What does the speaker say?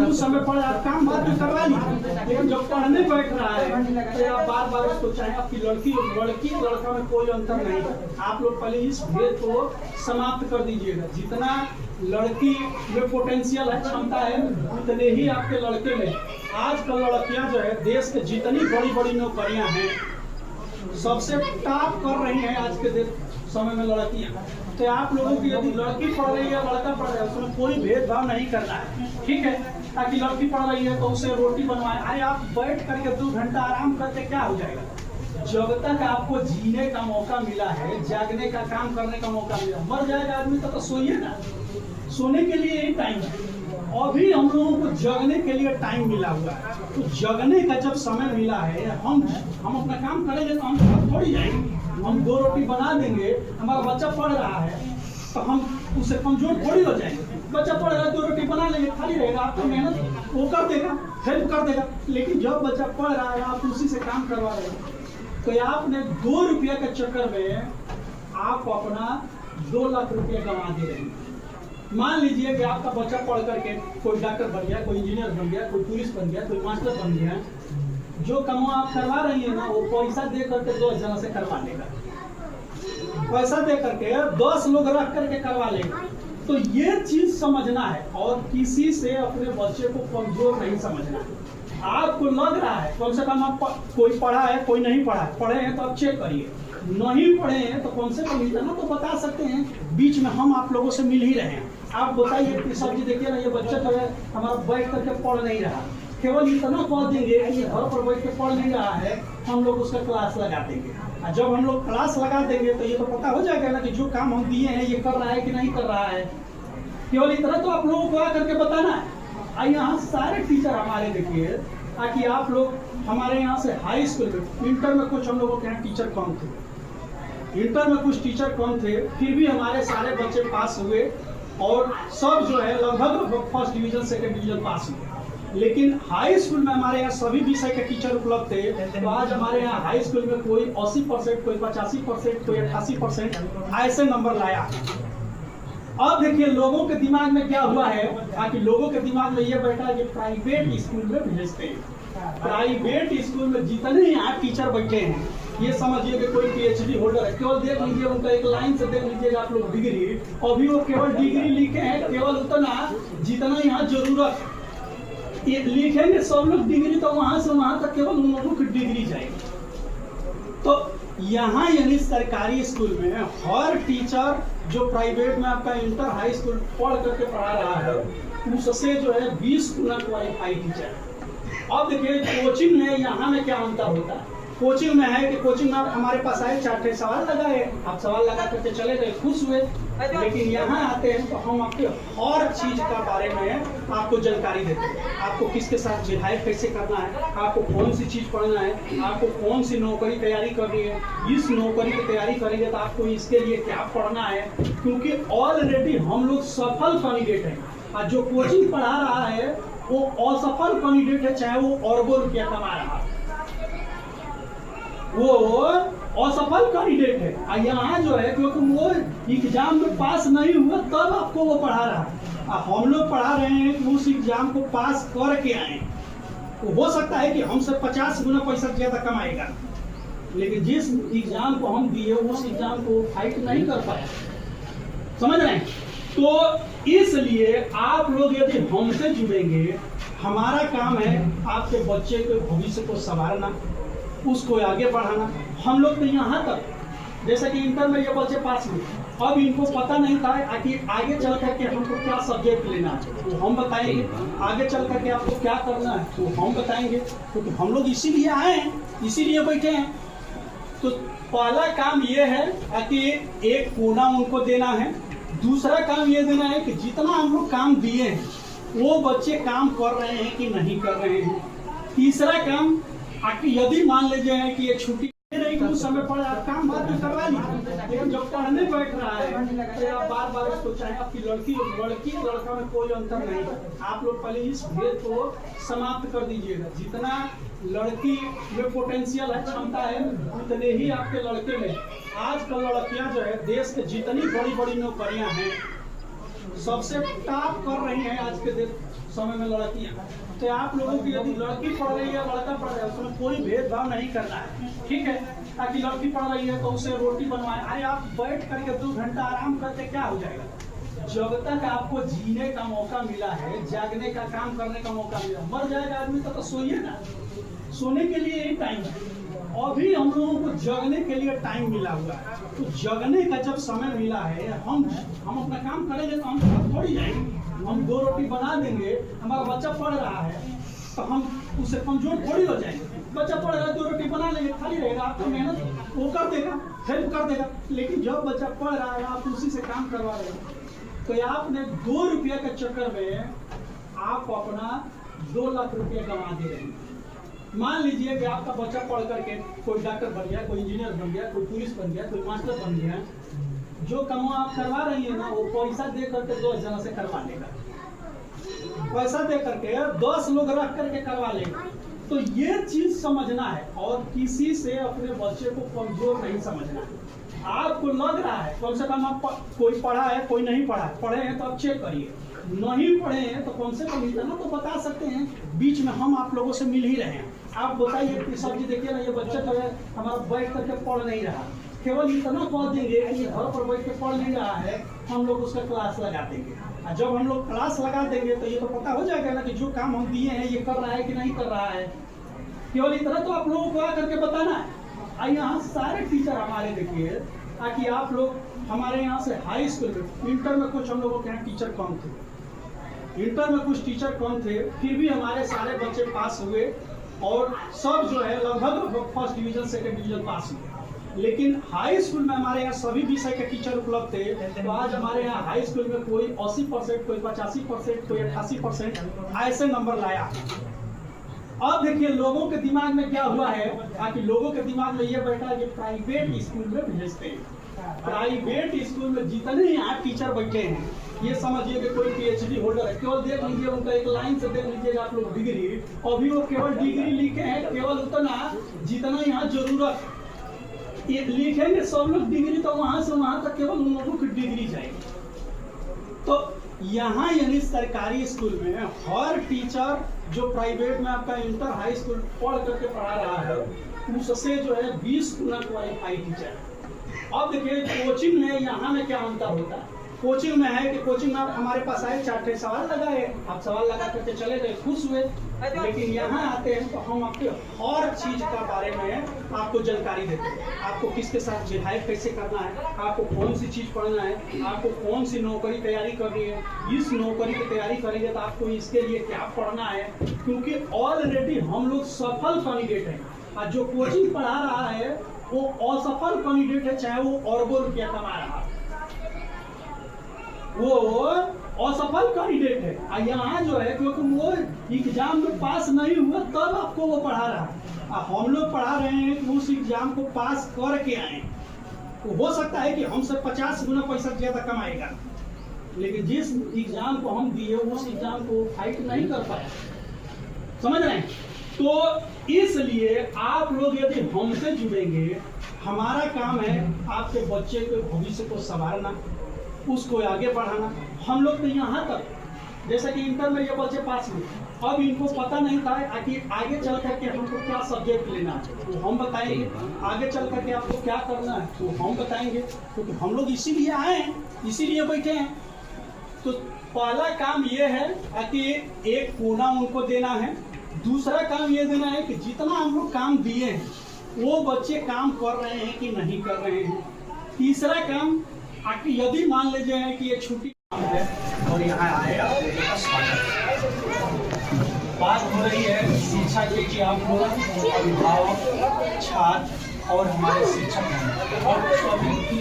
कुछ समय पढ़े आप काम बाद में करवा लीजिए, लेकिन जब पढ़ने बैठ रहा है तो आप बार बार उसको चाहे आपकी लड़की लड़का में कोई अंतर नहीं। आप लोग पहले इस भेद को समाप्त कर दीजिएगा। जितना लड़की में पोटेंशियल है, क्षमता है, उतने ही आपके लड़के में। आजकल लड़कियां जो है देश के जितनी बड़ी बड़ी नौकरियां हैं सबसे टॉप कर रही हैं आज के समय में लड़कियां। तो आप लोगों की यदि लड़की पढ़ रही है लड़का पढ़ रहा है उसमें कोई भेदभाव नहीं करना है, ठीक है। ताकि लड़की पढ़ रही है तो उसे रोटी बनवाए, अरे आप बैठ करके 2 घंटा आराम करते क्या हो जाएगा। जब तक आपको जीने का मौका मिला है, जागने का काम करने का मौका मिला, मर जाएगा आदमी तो सोइए ना, सोने के लिए ही टाइम है। अभी हम लोगों को जगने के लिए टाइम मिला हुआ है, तो जगने का जब समय मिला है हम अपना काम करेंगे तो हम घर थोड़ी जाएंगे। हम 2 रोटी बना देंगे, हमारा बच्चा पढ़ रहा है तो हम उससे कमजोर थोड़ी हो जाएंगे। बच्चा पढ़ रहा है 2 रोटी बना लेंगे, खाली रहेगा, आपकी मेहनत वो कर देगा, हेल्प कर देगा। लेकिन जब बच्चा पढ़ रहा है आप उसी से काम करवा रहे हैं तो आपने 2 रुपया के चक्कर में आप अपना 2 लाख रुपया गंवा दे रहे हैं। मान लीजिए कि आपका बच्चा पढ़ करके कोई डॉक्टर बन गया, कोई इंजीनियर बन गया, कोई पुलिस बन गया, कोई मास्टर बन गया। जो काम आप करवा रही है ना वो पैसा दे करके 10 जन से करवा लेगा, पैसा दे करके 10 लोग रख करके करवा लेगा। तो ये चीज समझना है और किसी से अपने बच्चे को कमजोर नहीं समझना है। आपको लग रहा है कम से कम आप कोई पढ़ा है कोई नहीं पढ़ा है, पढ़े हैं तो आप चेक करिए, नहीं पढ़े हैं तो कम से कम इतना तो बता सकते हैं। बीच में हम आप लोगों से मिल ही रहे हैं, आप बताइए कि सब्जी देखिए ना ये बच्चा जो है हमारा बैठ करके पढ़ नहीं रहा, केवल इतना कह देंगे कि ये घर पर बैठ के पढ़ नहीं रहा है, हम लोग उसका क्लास लगा देंगे। और जब हम लोग क्लास लगा देंगे तो ये तो पता हो जाएगा ना कि जो काम हम दिए हैं ये कर रहा है कि नहीं कर रहा है। केवल इतना तो आप लोगों को आ करके बताना है। यहाँ सारे टीचर हमारे देखिए ताकि आप लोग हमारे यहाँ से हाई स्कूल में, इंटर में कुछ हम लोगों के यहाँ टीचर कम थे, इंटर में कुछ टीचर कम थे, फिर भी हमारे सारे बच्चे पास हुए और सब जो है लगभग first division second division pass हुए। लेकिन हाई स्कूल में हमारे यहाँ सभी विषय के टीचर उपलब्ध थे, तो आज हमारे यहाँ हाई स्कूल में कोई 80%, कोई 85%, कोई 88% ऐसे नंबर लाया। अब देखिए लोगों के दिमाग में क्या हुआ है, ताकि लोगों के दिमाग में ये बैठा है कि प्राइवेट स्कूल में भेजते हैं। प्राइवेट स्कूल में जितने यहाँ टीचर बैठे हैं ये समझिए कि कोई PhD होल्डर है। केवल देख लीजिए उनका एक लाइन से देख लीजिएगा आप लोग डिग्री, अभी वो केवल डिग्री लिखे हैं, केवल उतना जितना यहाँ जरूरत लिखेंगे सब लोग डिग्री, तो वहां से वहां तक केवल उन लोगों की डिग्री जाएगी। तो यहाँ यानी सरकारी स्कूल में हर टीचर जो प्राइवेट में आपका इंटर हाई स्कूल पढ़ करके पढ़ा रहा है उससे जो है 20 गुना क्वालिफाइड टीचर। अब देखिए कोचिंग में यहाँ में क्या अंतर होता है। कोचिंग में है कि कोचिंग में हमारे पास आए 4 सवाल लगाए, आप सवाल लगा करके चले गए, खुश हुए। लेकिन यहाँ आते हैं तो हम आपके हर चीज का बारे में आपको जानकारी देते हैं। आपको किसके साथ बिहेव कैसे करना है, आपको कौन सी चीज पढ़ना है, आपको कौन सी नौकरी तैयारी करनी है, इस नौकरी की तैयारी करेंगे तो आपको इसके लिए क्या पढ़ना है। क्योंकि ऑलरेडी हम लोग सफल कैंडिडेट हैं और जो कोचिंग पढ़ा रहा है वो असफल कैंडिडेट है, चाहे वो अरबों रुपया कमा रहा है, वो असफल कैंडिडेट है। और यहाँ जो है क्योंकि वो एग्जाम में पास नहीं हुआ तब आपको वो पढ़ा रहा है, हम लोग पढ़ा रहे हैं कि उस एग्जाम को पास करके आए। तो हो सकता है कि हमसे 50 गुना पैसा ज्यादा कमाएगा, लेकिन जिस एग्जाम को हम दिए उस एग्जाम को फाइट नहीं कर पाया, समझ रहे हैं। तो इसलिए आप लोग यदि हमसे जुड़ेंगे, हमारा काम है आपके बच्चे के भविष्य को संवारना, उसको आगे बढ़ाना। हम लोग तो यहाँ तक जैसे कि इंटर में ये बच्चे पास हुए, अब इनको पता नहीं था कि आगे चल करके हमको क्या सब्जेक्ट लेना है, तो हम बताएंगे। आगे चल करके आपको क्या करना है तो हम बताएंगे, क्योंकि हम लोग इसीलिए आए हैं, इसीलिए बैठे हैं। तो पहला काम ये है कि एक कोना उनको देना है, दूसरा काम ये देना है कि जितना हम लोग काम दिए हैं वो बच्चे काम कर रहे हैं कि नहीं कर रहे हैं। तीसरा काम यदि मान लीजिए कि ये छुट्टी नहीं कुछ समय पढ़े आप काम बाद में करवा लीजिए, लेकिन जब पढ़ने बैठ रहा है तो आप बार बार उसको चाहे आपकी लड़की लड़का में कोई अंतर नहीं। आप लोग पहले इस भेद को समाप्त कर दीजिएगा। जितना लड़की में पोटेंशियल है, क्षमता है, उतने ही आपके लड़के में। आजकल लड़कियां जो है देश के जितनी बड़ी बड़ी नौकरियां हैं सबसे टॉप कर रही हैं आज के समय में लड़कियां, तो आप लोगों की यदि लड़की पढ़ रही है लड़का पढ़ रहा है उसमें कोई भेदभाव नहीं करना है, ठीक है। ताकि लड़की पढ़ रही है तो उसे रोटी बनवाए, अरे आप बैठ करके 2 घंटा आराम करते क्या हो जाएगा। जब तक आपको जीने का मौका मिला है, जागने का, काम करने का मौका मिला, मर जाएगा आदमी तो सोइए ना, सोने के लिए यही टाइम है। अभी हम लोगों को जगने के लिए टाइम मिला हुआ है, तो जगने का जब समय मिला है हम अपना काम करेंगे तो हम थोड़ी जाएंगे। हम 2 रोटी बना देंगे, हमारा बच्चा पढ़ रहा है तो हम उससे कमजोर थोड़ी हो जाएंगे। बच्चा पढ़ रहा है 2 रोटी बना लेंगे, खाली रहेगा, आपको मेहनत वो कर देगा, हेल्प कर देगा। लेकिन जब बच्चा पढ़ रहा है आप उसी से काम करवा रहे हैं, तो आपने 2 रुपया के चक्कर में आप अपना 2 लाख रुपया गंवा दे रहे हैं। मान लीजिए कि आपका बच्चा पढ़ करके कोई डॉक्टर बन गया, कोई इंजीनियर बन गया, कोई पुलिस बन गया, कोई मास्टर बन गया, जो काम आप करवा रही है ना वो पैसा दे करके 10 जना से करवा लेगा, पैसा दे करके 10 लोग रख करके करवा लेगा। तो ये चीज समझना है और किसी से अपने बच्चे को कमजोर नहीं समझना है। आपको लग रहा है कम से कम आप कोई पढ़ा है कोई नहीं पढ़ा है, पढ़े हैं तो आप चेक करिए, नहीं पढ़े हैं तो कम से कम इतना तो बता सकते हैं। बीच में हम आप लोगों से मिल ही रहे हैं, आप बताइए कि सब्जी देखिए ना ये बच्चा जो है हमारा बैठ करके पढ़ नहीं रहा, केवल इतना कह देंगे कि घर पर बैठ के पढ़ नहीं रहा है, हम लोग उसका क्लास लगा देंगे। और जब हम लोग क्लास लगा देंगे तो ये तो पता हो जाएगा ना कि जो काम हम दिए हैं ये कर रहा है कि नहीं कर रहा है। केवल इतना तो आप लोगों को आ करके बताना है। यहाँ सारे टीचर हमारे देखिए, ताकि आप लोग हमारे यहाँ से हाई स्कूल में, इंटर में कुछ हम लोगों के यहाँ टीचर कम थे, इंटर में कुछ टीचर कम थे, फिर भी हमारे सारे बच्चे पास हुए और सब जो है लगभग first division second division pass हुए। लेकिन हाई स्कूल में हमारे यहाँ सभी विषय के टीचर उपलब्ध थे, तो आज हमारे यहाँ हाई स्कूल में कोई 80%, कोई 85%, कोई 88% ऐसे नंबर लाया। अब देखिए लोगों के दिमाग में क्या हुआ है, ताकि लोगों के दिमाग में ये बैठा है कि प्राइवेट स्कूल में भेजते हैं। प्राइवेट स्कूल में जितने यहाँ टीचर बैठे हैं ये समझिए कि कोई PhD होल्डर है। केवल देख लीजिए उनका एक लाइन से देख लीजिएगा आप लोग डिग्री, अभी वो केवल डिग्री लिखे हैं, केवल उतना जितना यहाँ जरूरत लिखेंगे सब लोग डिग्री, तो वहां से वहां तक केवल उन लोगों की डिग्री जाएगी। तो यहाँ यानी सरकारी स्कूल में हर टीचर जो प्राइवेट में आपका इंटर हाई स्कूल पढ़ करके पढ़ा रहा है उससे जो है 20 गुना क्वालिफाइड टीचर। अब देखिए कोचिंग में यहाँ में क्या अंतर होता है। कोचिंग में है कि कोचिंग में हमारे पास आए 4 सवाल लगाए, आप सवाल लगा करके चले गए, खुश हुए। लेकिन यहाँ आते हैं तो हम आपके हर चीज का बारे में आपको जानकारी देते हैं। आपको किसके साथ बिहेव कैसे करना है, आपको कौन सी चीज पढ़ना है, आपको कौन सी नौकरी तैयारी करनी है, इस नौकरी की तैयारी करेंगे तो आपको इसके लिए क्या पढ़ना है। क्योंकि ऑलरेडी हम लोग सफल कैंडिडेट हैं और जो कोचिंग पढ़ा रहा है वो असफल कैंडिडेट है, चाहे वो अरबों रुपया कमा रहा है, वो असफल कैंडिडेट है। और यहाँ जो है क्योंकि वो एग्जाम में पास नहीं हुआ तब आपको वो पढ़ा रहा है, हम लोग पढ़ा रहे हैं कि उस एग्जाम को पास करके आए। तो हो सकता है कि हमसे 50 गुना पैसा ज्यादा कमाएगा, लेकिन जिस एग्जाम को हम दिए उस एग्जाम को फाइट नहीं कर पाया, समझ रहे हैं। तो इसलिए आप लोग यदि हमसे जुड़ेंगे, हमारा काम है आपके बच्चे के भविष्य को संवारना, उसको आगे बढ़ाना। हम लोग तो यहाँ तक जैसे कि इंटर में ये बच्चे पास हुए, अब इनको पता नहीं था कि आगे चल करके हमको क्या सब्जेक्ट लेना है, तो हम बताएंगे। आगे चल करके आपको क्या करना है तो हम बताएंगे, क्योंकि हम लोग इसीलिए आए हैं, इसीलिए बैठे हैं। तो पहला काम ये है कि एक कोना उनको देना है, दूसरा काम ये देना है कि जितना हम लोग काम दिए हैं वो बच्चे काम कर रहे हैं कि नहीं कर रहे हैं। तीसरा काम यदि मान लीजिए है कि ये छुट्टी है और यहाँ आए आपका स्वागत, बात हो रही है शिक्षा की कि आप लोग अभिभावक, छात्र और हमारे शिक्षक हैं और सभी